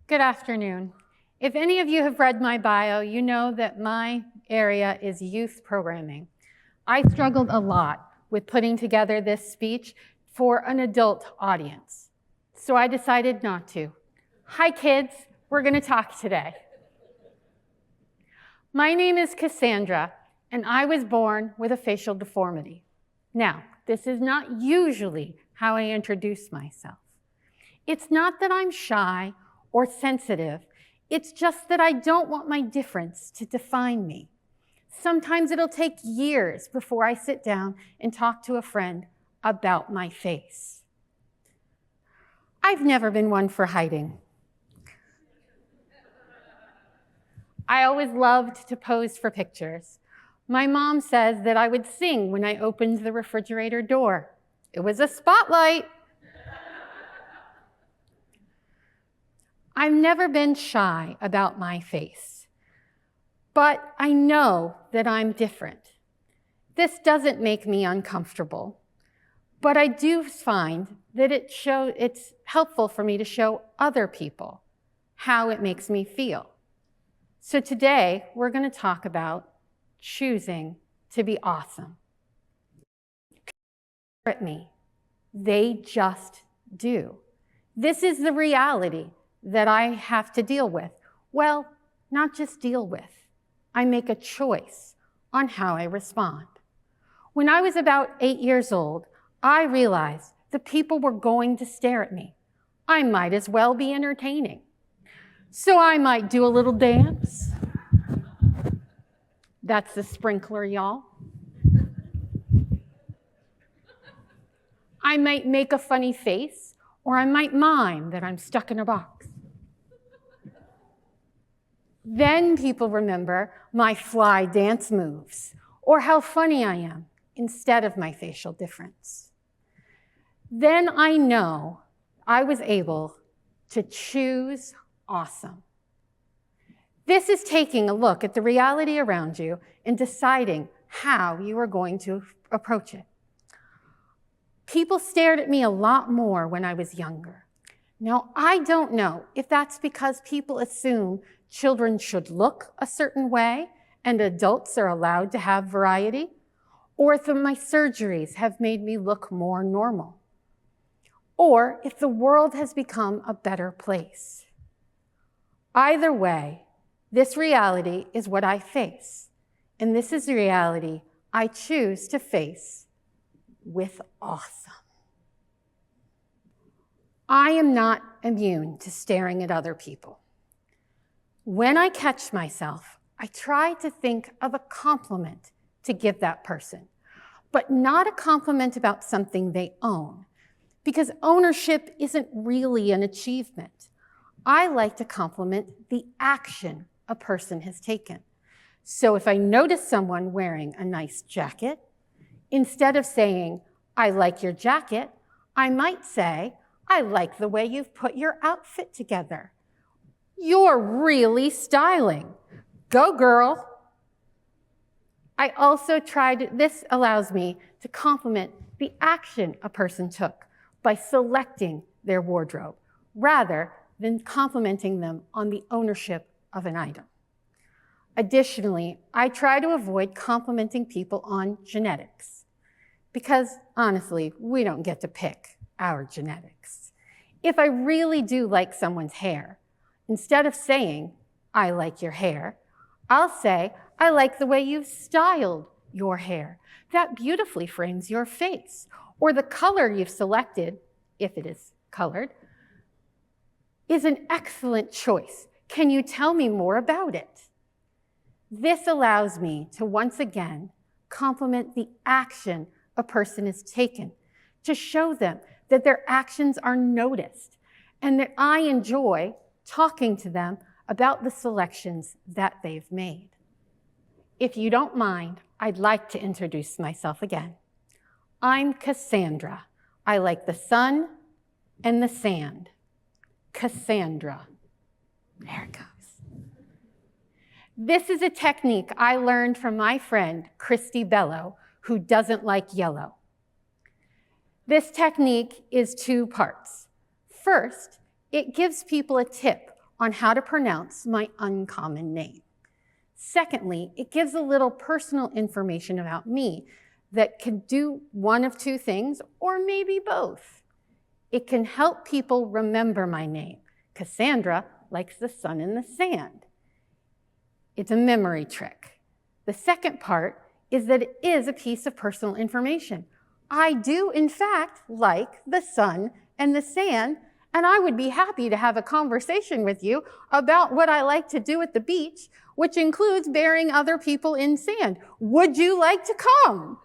Good afternoon. If any of you have read my bio, you know that my area is youth programming. I struggled a lot with putting together this speech for an adult audience, so I decided not to. Hi kids, we're going to talk today. My name is Cassandra, and I was born with a facial deformity. Now, this is not usually how I introduce myself. It's not that I'm shy or sensitive, it's just that I don't want my difference to define me. Sometimes it'll take years before I sit down and talk to a friend about my face. I've never been one for hiding. I always loved to pose for pictures. My mom says that I would sing when I opened the refrigerator door. It was a spotlight. I've never been shy about my face, but I know that I'm different. This doesn't make me uncomfortable, but I do find that it's helpful for me to show other people how it makes me feel. So today, we're going to talk about choosing to be awesome. At me, they just do. This is the reality that I have to deal with. Well, not just deal with. I make a choice on how I respond. When I was about 8 years old, I realized that people were going to stare at me. I might as well be entertaining. So I might do a little dance. That's the sprinkler, y'all. I might make a funny face, or I might mime that I'm stuck in a box. Then people remember my fly dance moves, or how funny I am, instead of my facial difference. Then I know I was able to choose awesome. This is taking a look at the reality around you and deciding how you are going to approach it. People stared at me a lot more when I was younger. Now, I don't know if that's because people assume children should look a certain way and adults are allowed to have variety, or if my surgeries have made me look more normal, or if the world has become a better place. Either way, this reality is what I face, and this is the reality I choose to face with awesome. I am not immune to staring at other people. When I catch myself, I try to think of a compliment to give that person, but not a compliment about something they own, because ownership isn't really an achievement. I like to compliment the action a person has taken. So if I notice someone wearing a nice jacket, instead of saying, "I like your jacket," I might say, "I like the way you've put your outfit together. You're really styling. Go, girl." I also this allows me to compliment the action a person took by selecting their wardrobe, rather than complimenting them on the ownership of an item. Additionally, I try to avoid complimenting people on genetics, because honestly, we don't get to pick our genetics. If I really do like someone's hair, instead of saying, "I like your hair," I'll say, "I like the way you've styled your hair. That beautifully frames your face." Or the color you've selected, if it is colored, is an excellent choice. Can you tell me more about it? This allows me to once again compliment the action a person has taken, to show them that their actions are noticed and that I enjoy talking to them about the selections that they've made. If you don't mind, I'd like to introduce myself again. I'm Cassandra. I like the sun and the sand. Cassandra. There it goes. This is a technique I learned from my friend, Christy Bello, who doesn't like yellow. This technique is 2 parts. First, it gives people a tip on how to pronounce my uncommon name. Secondly, it gives a little personal information about me that can do one of two things, or maybe both. It can help people remember my name. Cassandra likes the sun and the sand. It's a memory trick. The second part is that it is a piece of personal information. I do, in fact, like the sun and the sand, and I would be happy to have a conversation with you about what I like to do at the beach, which includes burying other people in sand. Would you like to come?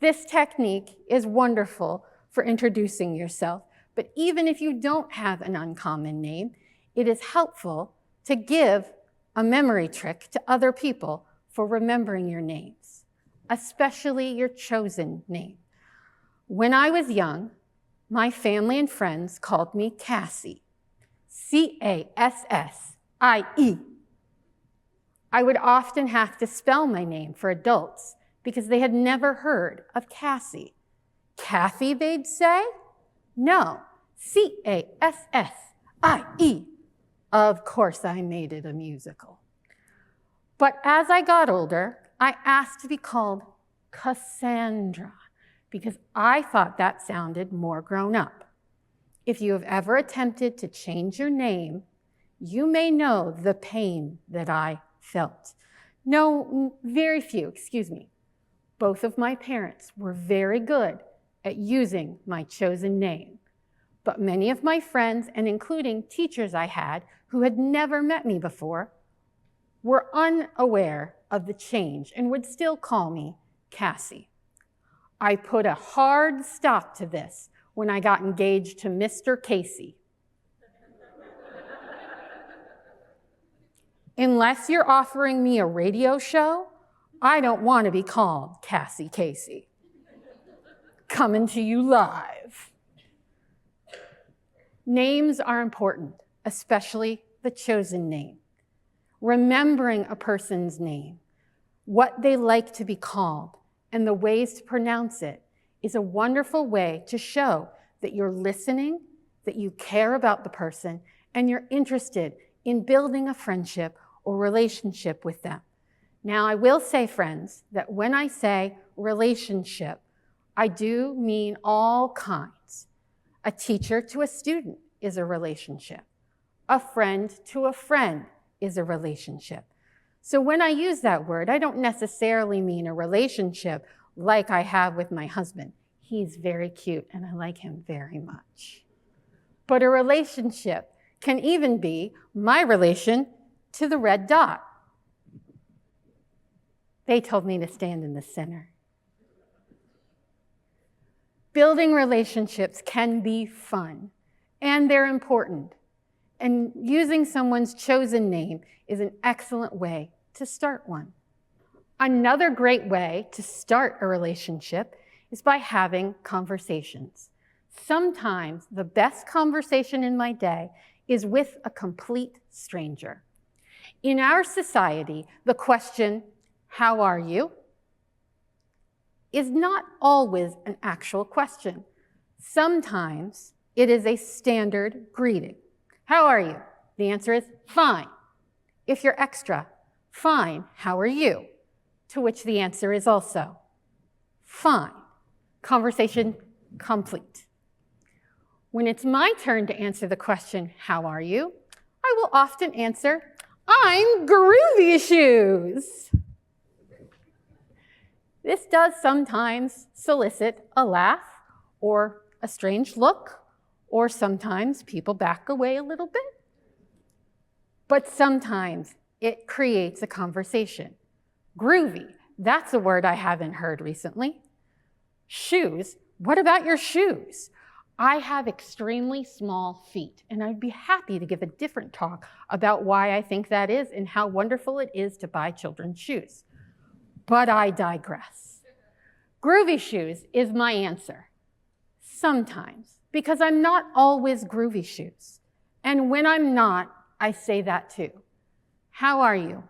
This technique is wonderful for introducing yourself, but even if you don't have an uncommon name, it is helpful to give a memory trick to other people for remembering your names, especially your chosen name. When I was young, my family and friends called me Cassie, C-A-S-S-I-E. I would often have to spell my name for adults because they had never heard of Cassie. Kathy, they'd say? No, C-A-S-S-I-E. Of course, I made it a musical. But as I got older, I asked to be called Cassandra because I thought that sounded more grown up. If you have ever attempted to change your name, you may know the pain that I felt. No, very few, excuse me. Both of my parents were very good at using my chosen name. But many of my friends, and including teachers I had who had never met me before, were unaware of the change and would still call me Cassie. I put a hard stop to this when I got engaged to Mr. Casey. Unless you're offering me a radio show, I don't want to be called Cassie Casey. Coming to you live. Names are important, especially the chosen name. Remembering a person's name, what they like to be called, and the ways to pronounce it is a wonderful way to show that you're listening, that you care about the person, and you're interested in building a friendship or relationship with them. Now, I will say, friends, that when I say relationship, I do mean all kinds. A teacher to a student is a relationship. A friend to a friend is a relationship. So when I use that word, I don't necessarily mean a relationship like I have with my husband. He's very cute and I like him very much. But a relationship can even be my relation to the red dot. They told me to stand in the center. Building relationships can be fun, and they're important. And using someone's chosen name is an excellent way to start one. Another great way to start a relationship is by having conversations. Sometimes the best conversation in my day is with a complete stranger. In our society, the question, "How are you?" is not always an actual question. Sometimes it is a standard greeting. How are you? The answer is fine. If you're extra, fine, how are you? To which the answer is also fine. Conversation complete. When it's my turn to answer the question, how are you? I will often answer, I'm groovy shoes. This does sometimes solicit a laugh or a strange look, or sometimes people back away a little bit. But sometimes it creates a conversation. Groovy, that's a word I haven't heard recently. Shoes, what about your shoes? I have extremely small feet, and I'd be happy to give a different talk about why I think that is and how wonderful it is to buy children's shoes. But I digress. Groovy shoes is my answer. Sometimes, because I'm not always groovy shoes. And when I'm not, I say that too. How are you?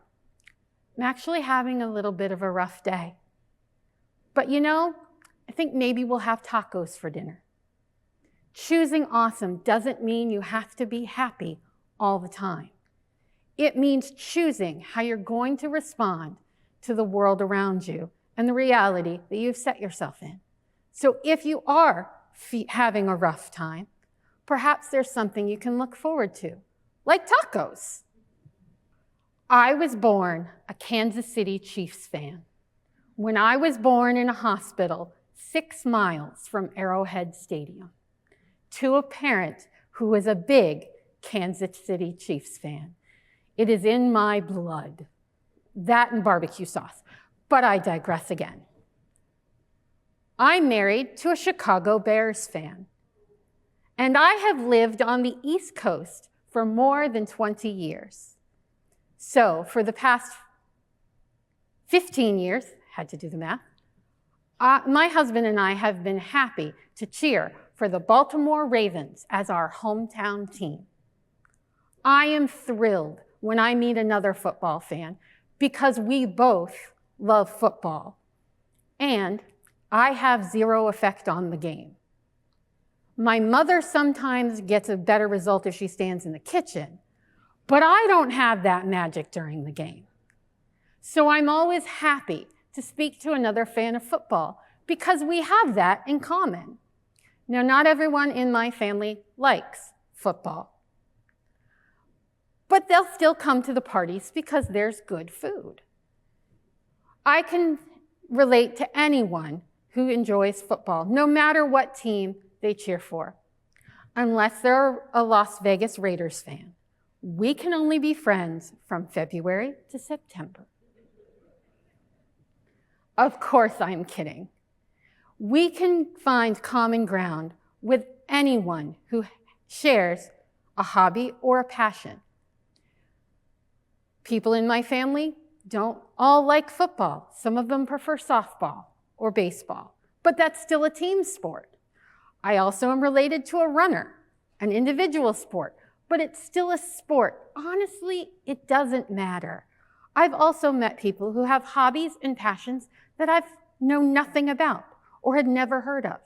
I'm actually having a little bit of a rough day. But you know, I think maybe we'll have tacos for dinner. Choosing awesome doesn't mean you have to be happy all the time. It means choosing how you're going to respond to the world around you and the reality that you've set yourself in. So if you are having a rough time, perhaps there's something you can look forward to, like tacos. I was born a Kansas City Chiefs fan. When I was born in a hospital 6 miles from Arrowhead Stadium, to a parent who was a big Kansas City Chiefs fan. It is in my blood. That and barbecue sauce. But I digress again. I'm married to a Chicago Bears fan. And I have lived on the East Coast for more than 20 years. So for the past 15 years, had to do the math, my husband and I have been happy to cheer for the Baltimore Ravens as our hometown team. I am thrilled when I meet another football fan because we both love football, and I have zero effect on the game. My mother sometimes gets a better result if she stands in the kitchen, but I don't have that magic during the game. So I'm always happy to speak to another fan of football because we have that in common. Now, not everyone in my family likes football, but they'll still come to the parties because there's good food. I can relate to anyone who enjoys football, no matter what team they cheer for, unless they're a Las Vegas Raiders fan. We can only be friends from February to September. Of course, I'm kidding. We can find common ground with anyone who shares a hobby or a passion. People in my family don't all like football. Some of them prefer softball or baseball, but that's still a team sport. I also am related to a runner, an individual sport, but it's still a sport. Honestly, it doesn't matter. I've also met people who have hobbies and passions that I've known nothing about or had never heard of.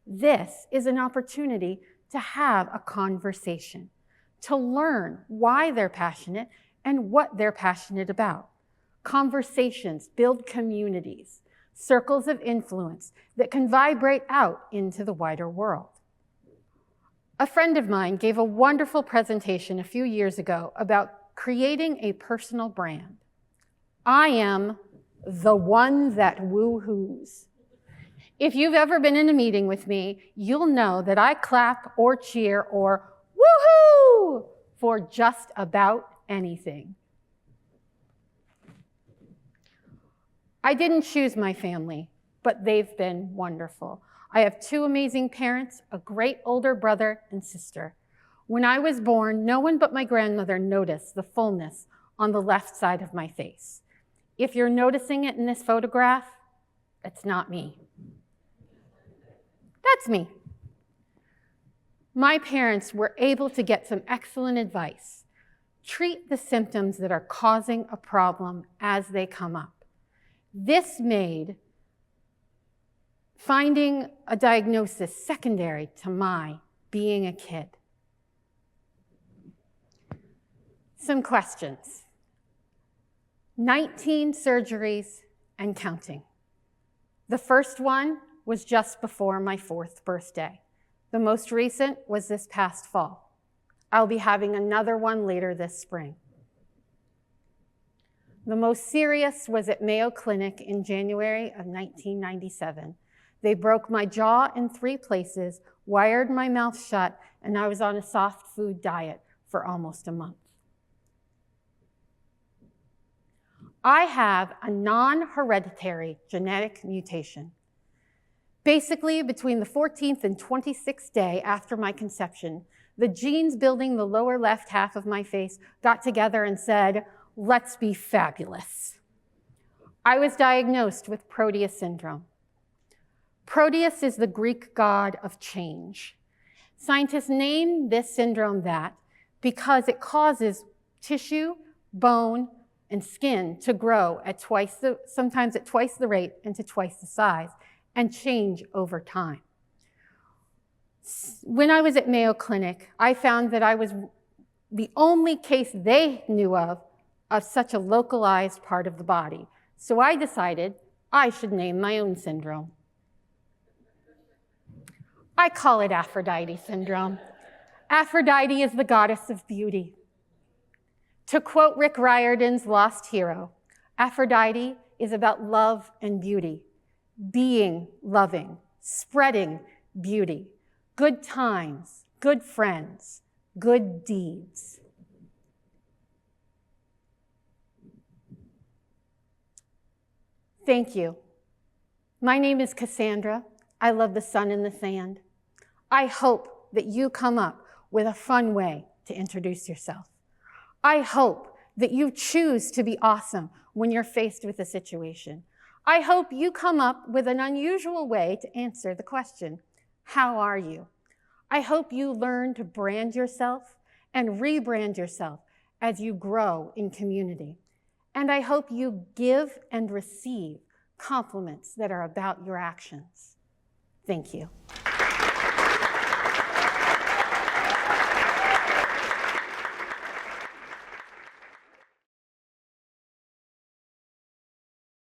This is an opportunity to have a conversation, to learn why they're passionate and what they're passionate about. Conversations build communities, circles of influence that can vibrate out into the wider world. A friend of mine gave a wonderful presentation a few years ago about creating a personal brand. I am the one that woo-hoos. If you've ever been in a meeting with me, you'll know that I clap or cheer or woohoo for just about anything. I didn't choose my family, but they've been wonderful. I have 2 amazing parents, a great older brother and sister. When I was born, no one but my grandmother noticed the fullness on the left side of my face. If you're noticing it in this photograph, it's not me. That's me. My parents were able to get some excellent advice. Treat the symptoms that are causing a problem as they come up. This made finding a diagnosis secondary to my being a kid. Some questions. 19 surgeries and counting. The first one was just before my 4th birthday. The most recent was this past fall. I'll be having another one later this spring. The most serious was at Mayo Clinic in January of 1997. They broke my jaw in 3 places, wired my mouth shut, and I was on a soft food diet for almost a month. I have a non-hereditary genetic mutation. Basically, between the 14th and 26th day after my conception, the genes building the lower left half of my face got together and said, "Let's be fabulous." I was diagnosed with Proteus syndrome. Proteus is the Greek god of change. Scientists name this syndrome that because it causes tissue, bone, and skin to grow at sometimes at twice the rate and to twice the size, and change over time. When I was at Mayo Clinic, I found that I was the only case they knew of such a localized part of the body. So I decided I should name my own syndrome. I call it Aphrodite syndrome. Aphrodite is the goddess of beauty. To quote Rick Riordan's Lost Hero, Aphrodite is about love and beauty, being loving, spreading beauty, good times, good friends, good deeds. Thank you. My name is Cassandra. I love the sun and the sand. I hope that you come up with a fun way to introduce yourself. I hope that you choose to be awesome when you're faced with a situation. I hope you come up with an unusual way to answer the question, how are you? I hope you learn to brand yourself and rebrand yourself as you grow in community. And I hope you give and receive compliments that are about your actions. Thank you.